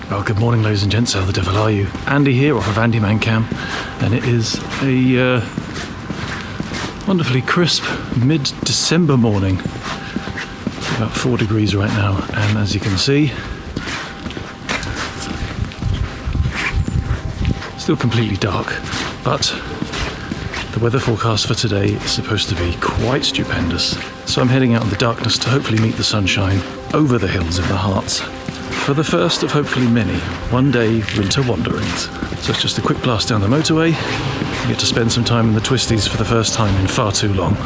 Well, good morning, ladies and gents. How the devil are you? Andy here, off of AndyManCam, and it is a wonderfully crisp mid-December morning. It's about 4 degrees right now, and as you can see, still completely dark, but the weather forecast for today is supposed to be quite stupendous. So I'm heading out in the darkness to hopefully meet the sunshine over the hills in the Harz, for the first of hopefully many one-day winter wanderings. So it's just a quick blast down the motorway. I get to spend some time in the twisties for the first time in far too long.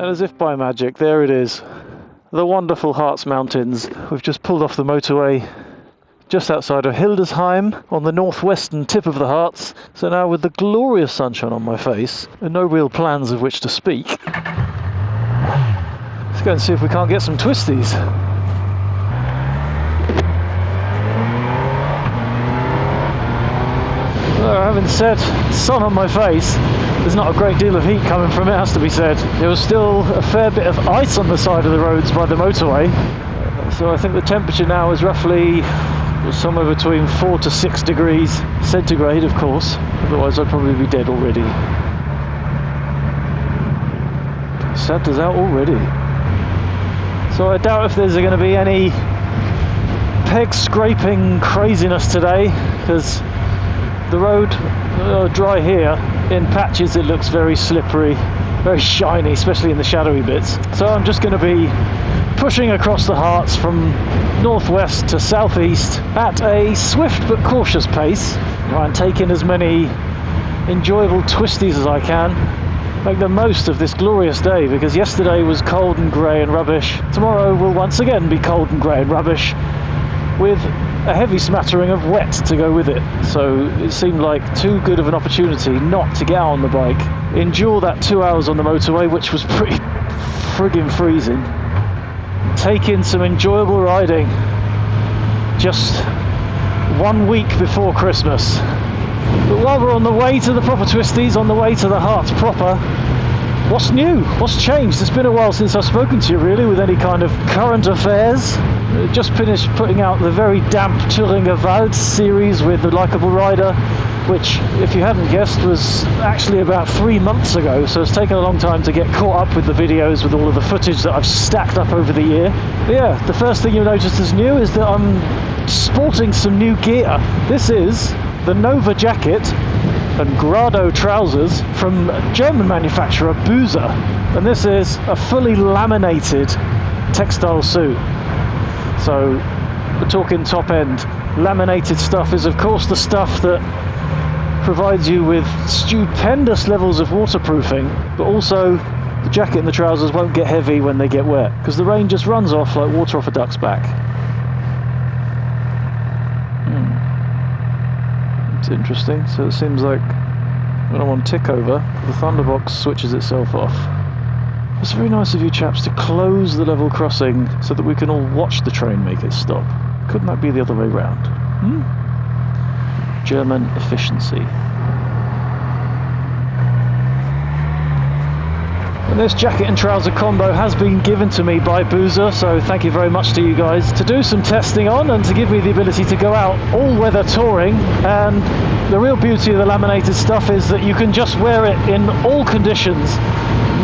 And as if by magic, there it is, the wonderful Harz Mountains. We've just pulled off the motorway just outside of Hildesheim on the northwestern tip of the Harz. So now, with the glorious sunshine on my face and no real plans of which to speak, let's go and see if we can't get some twisties. Well, having said sun on my face, there's not a great deal of heat coming from it, has to be said. There was still a fair bit of ice on the side of the roads by the motorway. So I think the temperature now is roughly somewhere between 4 to 6 degrees centigrade, of course. Otherwise I'd probably be dead already. Santa's out already. So I doubt if there's going to be any peg scraping craziness today, because the road dry here. In patches it looks very slippery, very shiny, especially in the shadowy bits. So I'm just going to be pushing across the Harz from northwest to southeast at a swift but cautious pace. Try and take in as many enjoyable twisties as I can. Make the most of this glorious day, because yesterday was cold and grey and rubbish. Tomorrow will once again be cold and grey and rubbish, with a heavy smattering of wet to go with it. So it seemed like too good of an opportunity not to get out on the bike, endure that 2 hours on the motorway, which was pretty friggin' freezing, take in some enjoyable riding just 1 week before Christmas. But while we're on the way to the proper twisties, on the way to the Harz proper, what's new? What's changed? It's been a while since I've spoken to you, really, with any kind of current affairs. Just finished putting out the very damp Thüringer Wald series with The Likeable Rider, which, if you hadn't guessed, was actually about 3 months ago. So it's taken a long time to get caught up with the videos, with all of the footage that I've stacked up over the year. But yeah, the first thing you'll notice is new is that I'm sporting some new gear. This is the Nova jacket and Grado trousers from German manufacturer Büse, and this is a fully laminated textile suit. So we're talking top end. Laminated stuff is of course the stuff that provides you with stupendous levels of waterproofing, but also the jacket and the trousers won't get heavy when they get wet, because the rain just runs off like water off a duck's back. It's interesting. So it seems like when I'm on tick over, the Thunderbox switches itself off. It's very nice of you chaps to close the level crossing so that we can all watch the train make it stop. Couldn't that be the other way round? German efficiency. And this jacket and trouser combo has been given to me by Büse, so thank you very much to you guys, to do some testing on and to give me the ability to go out all-weather touring. And the real beauty of the laminated stuff is that you can just wear it in all conditions.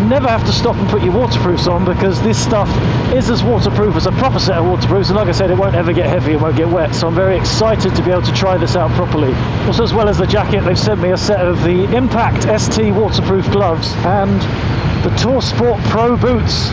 Never have to stop and put your waterproofs on, because this stuff is as waterproof as a proper set of waterproofs, and like I said, it won't ever get heavy, it won't get wet. So I'm very excited to be able to try this out properly. Also, as well as the jacket, they've sent me a set of the Impact ST waterproof gloves and the Toursport Pro boots,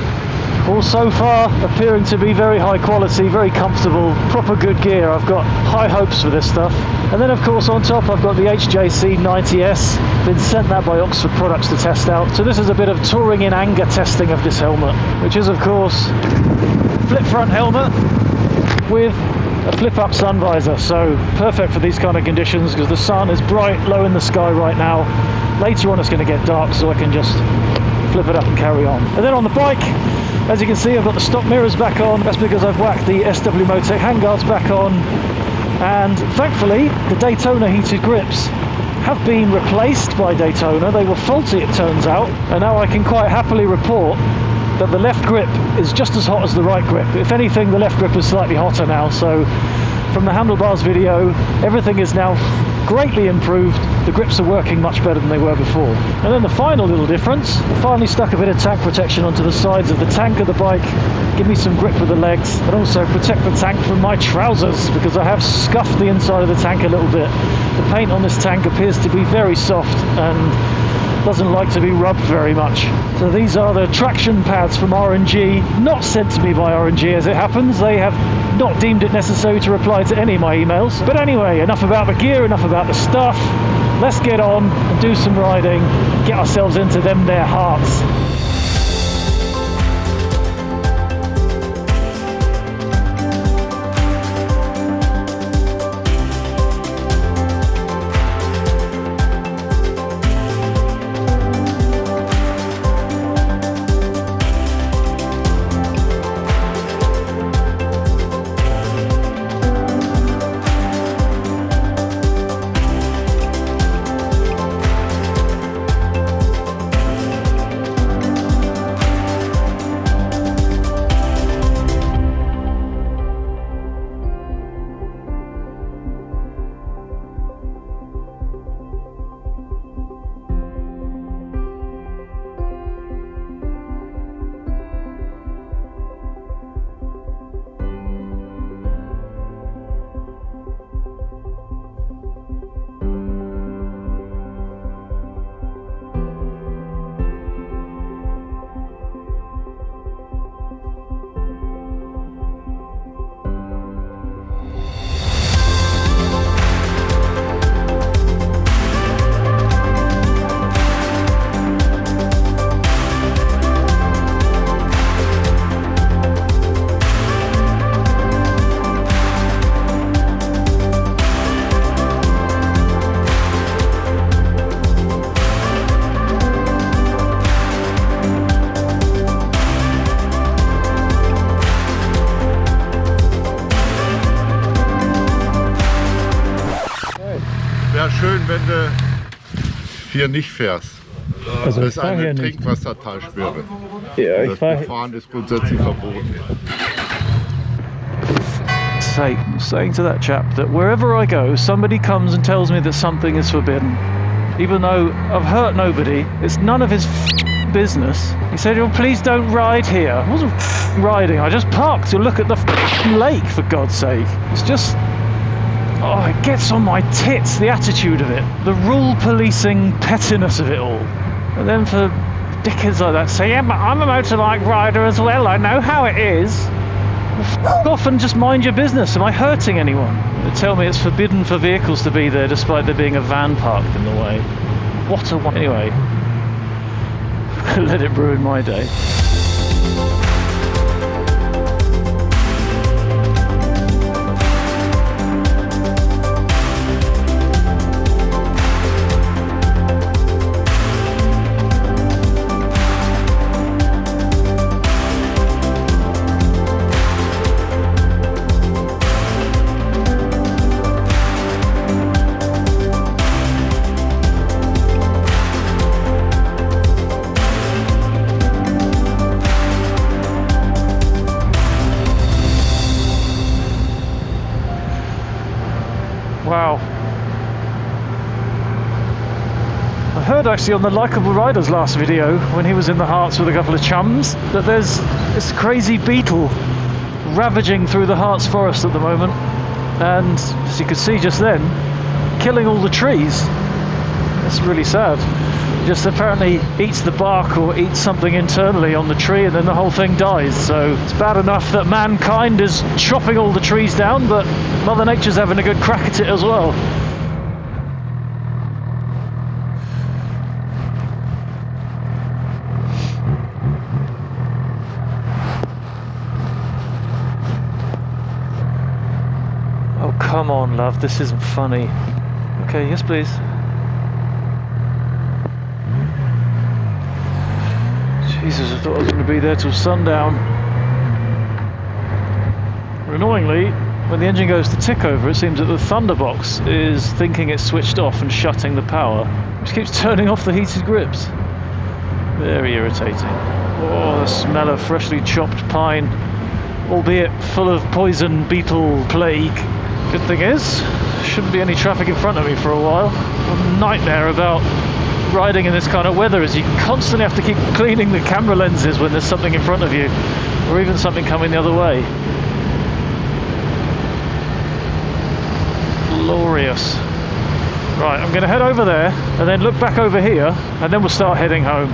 all so far appearing to be very high quality, very comfortable, proper good gear. I've got high hopes for this stuff. And then of course on top I've got the HJC 90S, been sent that by Oxford Products to test out. So this is a bit of touring in anger testing of this helmet, which is of course flip front helmet with a flip-up sun visor, so perfect for these kind of conditions because the sun is bright low in the sky right now. Later on it's going to get dark, so I can just flip it up and carry on. And then on the bike, as you can see, I've got the stock mirrors back on. That's because I've whacked the SW-Motech handguards back on, and thankfully the Daytona heated grips have been replaced by Daytona. They were faulty, it turns out, and now I can quite happily report that the left grip is just as hot as the right grip. If anything, the left grip is slightly hotter now, so from the handlebars video, everything is now greatly improved. The grips are working much better than they were before. And then the final little difference, I finally stuck a bit of tank protection onto the sides of the tank of the bike, give me some grip with the legs, and also protect the tank from my trousers, because I have scuffed the inside of the tank a little bit. The paint on this tank appears to be very soft and doesn't like to be rubbed very much. So these are the traction pads from R&G, not sent to me by R&G as it happens. They have not deemed it necessary to reply to any of my emails. But anyway, enough about the gear, enough about the stuff. Let's get on and do some riding, get ourselves into them there hearts. Schön, wenn du hier nicht fährst. Also das ist eine Trinkwassertalsperre. Ja, das Fahren ist grundsätzlich verboten. I'm saying to that chap that wherever I go, somebody comes and tells me that something is forbidden. Even though I've hurt nobody, it's none of his business. He said, "Oh, please don't ride here." I wasn't riding, I just parked to look at the lake, for God's sake. It's just... oh, it gets on my tits, the attitude of it. The rule policing pettiness of it all. And then for dickheads like that say, "Yeah, but I'm a motorbike rider as well, I know how it is." Well, f*** off and just mind your business. Am I hurting anyone? They tell me it's forbidden for vehicles to be there despite there being a van parked in the way. What a... anyway. Let it ruin my day. Wow. I heard actually on the Likeable Riders last video, when he was in the Harz with a couple of chums, that there's this crazy beetle ravaging through the Harz forest at the moment, and as you could see just then, killing all the trees. That's really sad. Just apparently eats the bark or eats something internally on the tree, and then the whole thing dies. So it's bad enough that mankind is chopping all the trees down, but Mother Nature's having a good crack at it as well. come on, love, this isn't funny. Okay, yes please. Jesus, I thought I was going to be there till sundown. Annoyingly, when the engine goes to tick over, it seems that the thunderbox is thinking it's switched off and shutting the power, which keeps turning off the heated grips. Very irritating. Oh, the smell of freshly chopped pine, albeit full of poison, beetle, plague. Good thing is, shouldn't be any traffic in front of me for a while. What a nightmare about riding in this kind of weather is you constantly have to keep cleaning the camera lenses when there's something in front of you, or even something coming the other way. Glorious. Right, I'm going to head over there and then look back over here, and then we'll start heading home.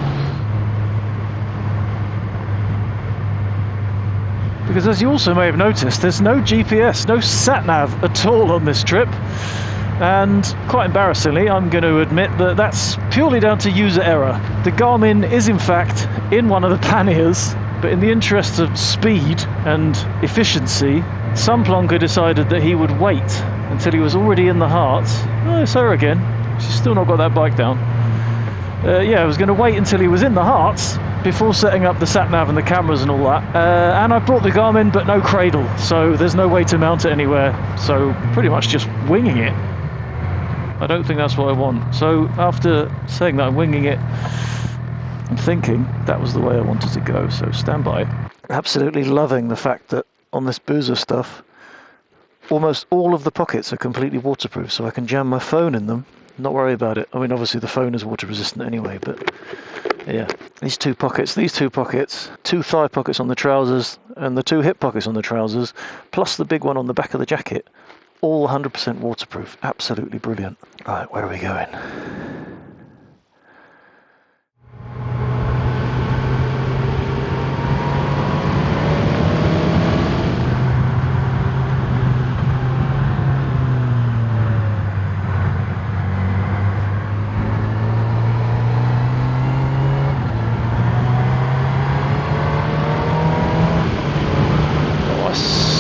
Because as you also may have noticed, there's no GPS, no sat-nav at all on this trip. And quite embarrassingly, I'm going to admit that that's purely down to user error. The Garmin is in fact in one of the Panniers, but in the interests of speed and efficiency, Samplonker decided that he would wait until he was already in the Harz. Oh, it's her again. She's still not got that bike down. Yeah, I was going to wait until he was in the Harz before setting up the sat-nav and the cameras and all that. And I brought the Garmin, but no cradle, so there's no way to mount it anywhere. So pretty much just winging it. I don't think that's what I want. So after saying that I'm winging it, I'm thinking that was the way I wanted to go. So stand by. Absolutely loving the fact that on this Büse stuff, almost all of the pockets are completely waterproof, so I can jam my phone in them, not worry about it. I mean, obviously the phone is water resistant anyway, but yeah. These two pockets, two thigh pockets on the trousers, and the two hip pockets on the trousers, plus the big one on the back of the jacket, all 100% waterproof. Absolutely brilliant. Right, where are we going?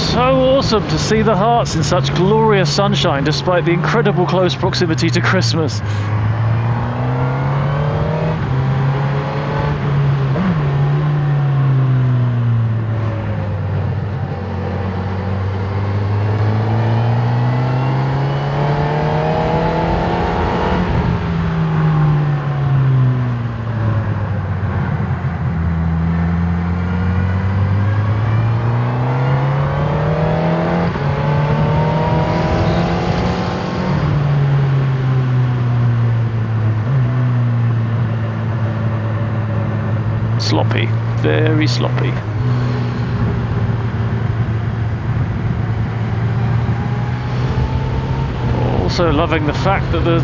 So awesome to see the Harz in such glorious sunshine despite the incredible close proximity to Christmas. Sloppy, very sloppy. Also loving the fact that the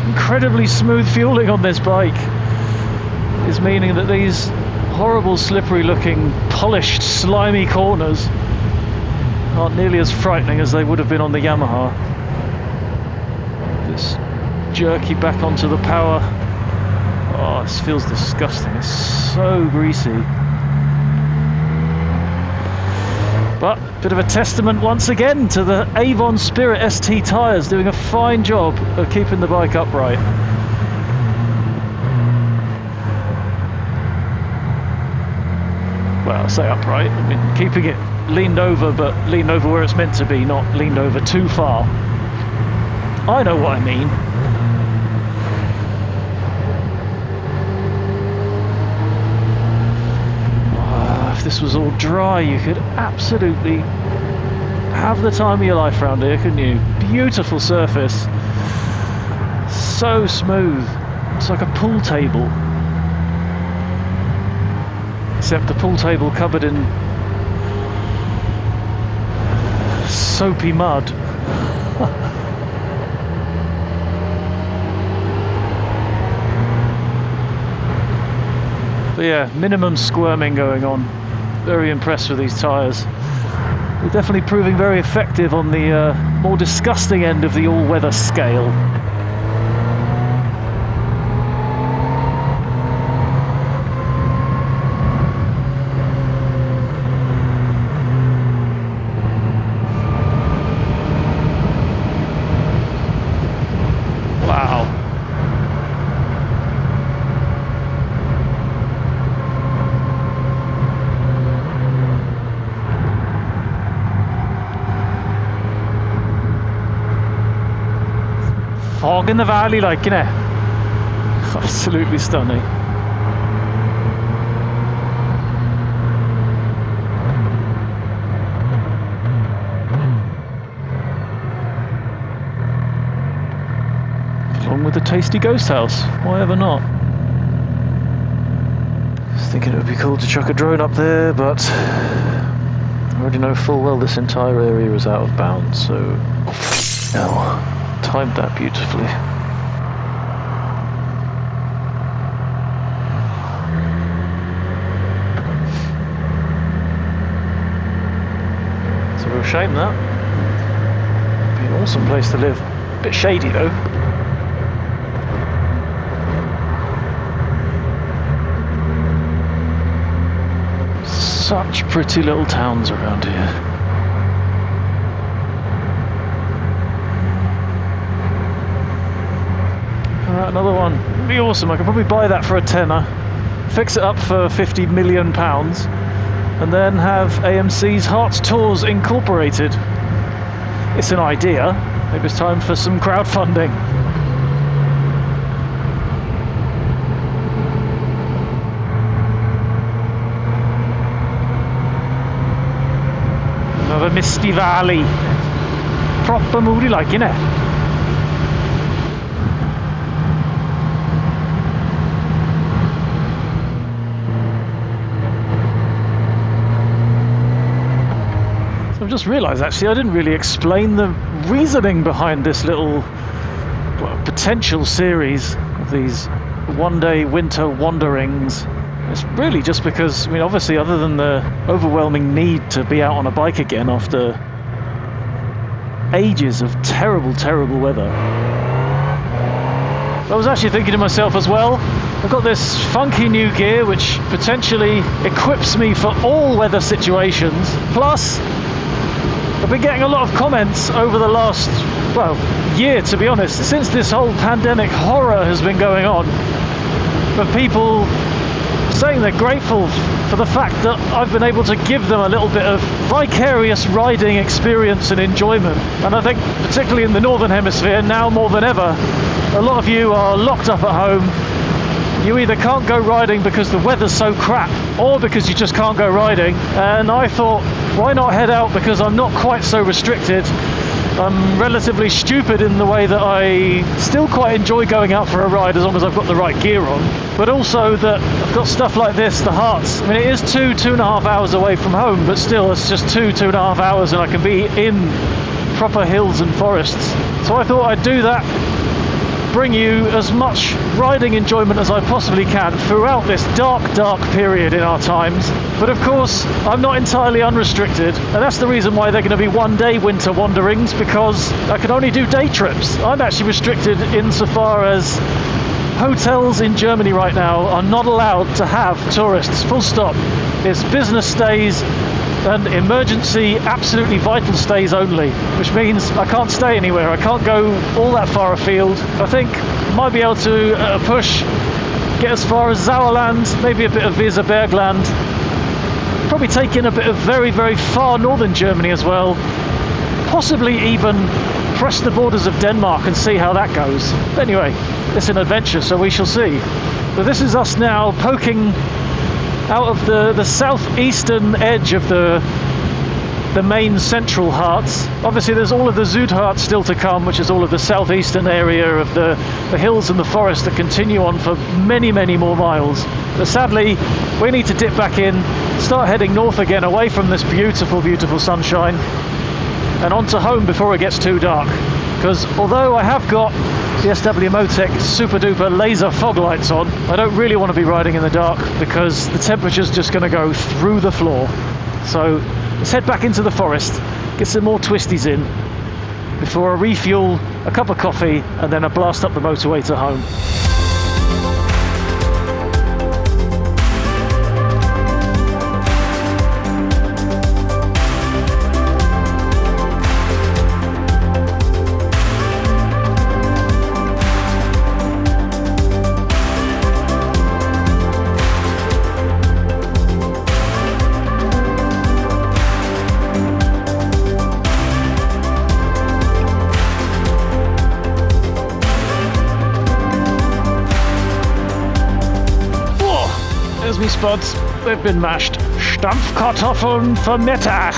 incredibly smooth fueling on this bike is meaning that these horrible slippery looking polished slimy corners aren't nearly as frightening as they would have been on the Yamaha. This jerky back onto the power. Oh, this feels disgusting. It's so greasy. But a bit of a testament once again to the Avon Spirit ST tyres doing a fine job of keeping the bike upright. Well, I say upright, I mean keeping it leaned over, but leaned over where it's meant to be, not leaned over too far. I know what I mean. If this was all dry, you could absolutely have the time of your life around here, couldn't you? Beautiful surface, so smooth. It's like a pool table, except the pool table covered in soapy mud. But yeah, minimum squirming going on. Very impressed with these tyres. They're definitely proving very effective on the more disgusting end of the all-weather scale. fog in the valley, like, you know. Absolutely stunning. Along with the tasty ghost house, why ever not? I was thinking it would be cool to chuck a drone up there, but I already know full well this entire area is out of bounds, so now timed that beautifully. It's a real shame that. Be an awesome place to live. A bit shady though. Such pretty little towns around here. Alright, another one. It'd be awesome. I could probably buy that for a tenner, fix it up for £50 million, and then have AMC's Hearts Tours incorporated. It's an idea. Maybe it's time for some crowdfunding. Another misty valley. Proper moody like, innit? So I've just realised actually I didn't really explain the reasoning behind this little potential series of these one-day winter wanderings. It's really just because, I mean, obviously other than the overwhelming need to be out on a bike again after ages of terrible, terrible weather. I was actually thinking to myself as well, I've got this funky new gear which potentially equips me for all weather situations. Plus, I've been getting a lot of comments over the last, well, year to be honest, since this whole pandemic horror has been going on, of people saying they're grateful for the fact that I've been able to give them a little bit of vicarious riding experience and enjoyment. And I think particularly in the Northern Hemisphere, now more than ever, a lot of you are locked up at home. You either can't go riding because the weather's so crap, or because you just can't go riding. And I thought, why not head out, because I'm not quite so restricted. I'm relatively stupid in the way that I still quite enjoy going out for a ride as long as I've got the right gear on, but also that I've got stuff like this, the Harz. I mean, it is 2.5 hours away from home, but still it's just 2.5 hours and I can be in proper hills and forests. So I thought I'd do that, bring you as much riding enjoyment as I possibly can throughout this dark, dark period in our times. But of course, I'm not entirely unrestricted, and that's the reason why they're going to be one-day winter wanderings, because I can only do day trips. I'm actually restricted insofar as hotels in Germany right now are not allowed to have tourists, full stop. It's business stays and emergency, absolutely vital stays only, which means I can't stay anywhere. I can't go all that far afield. I think I might be able to push, get as far as Sauerland, maybe a bit of Weserbergland, probably take in a bit of very, very far northern Germany as well, possibly even press the borders of Denmark and see how that goes. But anyway, it's an adventure, so we shall see. But this is us now poking out of the southeastern edge of the main central Harz. Obviously there's all of the Südharz still to come, which is all of the southeastern area of the hills and the forest that continue on for many, many more miles. But sadly, we need to dip back in, start heading north again, away from this beautiful, beautiful sunshine, and on to home before it gets too dark. Because although I have got the SW-Motech super duper laser fog lights on, I don't really want to be riding in the dark because the temperature's just going to go through the floor. So let's head back into the forest, get some more twisties in before I refuel, a cup of coffee, and then I blast up the motorway to home. empty spots, they've been mashed. Stampfkartoffeln für Mittag.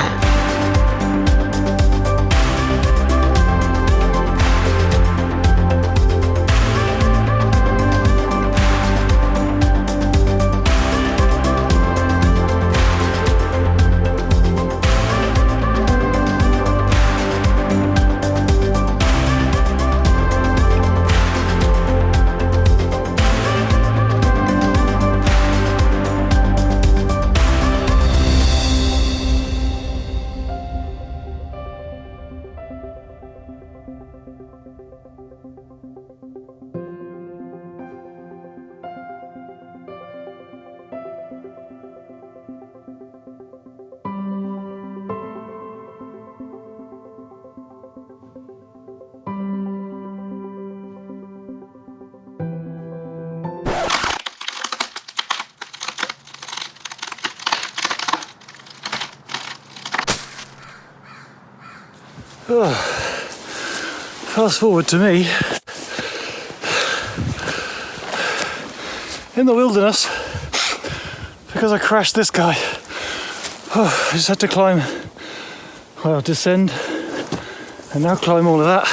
Oh, fast forward to me in the wilderness because I crashed this guy. Oh, I just had to climb, well, descend and now climb all of that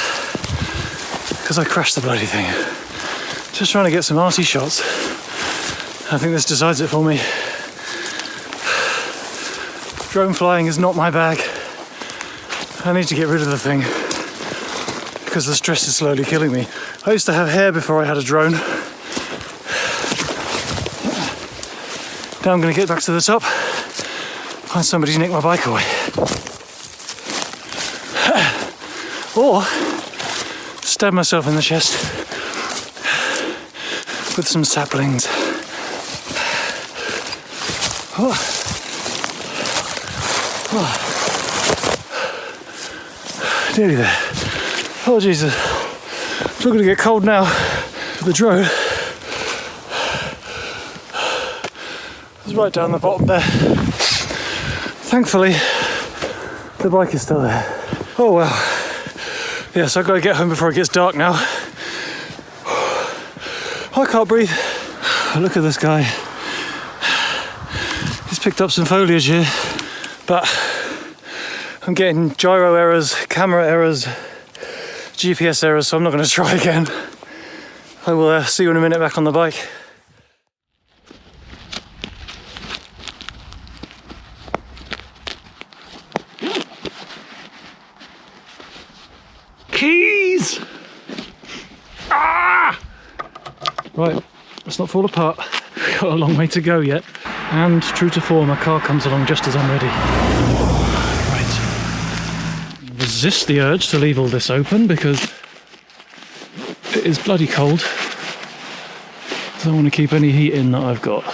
because I crashed the bloody thing. Just trying to get some arty shots. I think this decides it for me. Drone flying is not my bag. I need to get rid of the thing because the stress is slowly killing me. I used to have hair before I had a drone. Now I'm going to get back to the top, find somebody to nick my bike away. Or stab myself in the chest with some saplings. Oh. Oh. Nearly there. Oh Jesus, it's not going to get cold now. The drone is right down the bottom there. Thankfully, the bike is still there. Oh well. Yes, I've got to get home before it gets dark now. I can't breathe. Look at this guy. He's picked up some foliage here, but I'm getting gyro errors, camera errors, GPS errors, so I'm not going to try again. I will see you in a minute back on the bike. Keys! Ah! Right, let's not fall apart. We've got a long way to go yet. And true to form, a car comes along just as I'm ready. Resist the urge to leave all this open because it is bloody cold. I don't want to keep any heat in that I've got.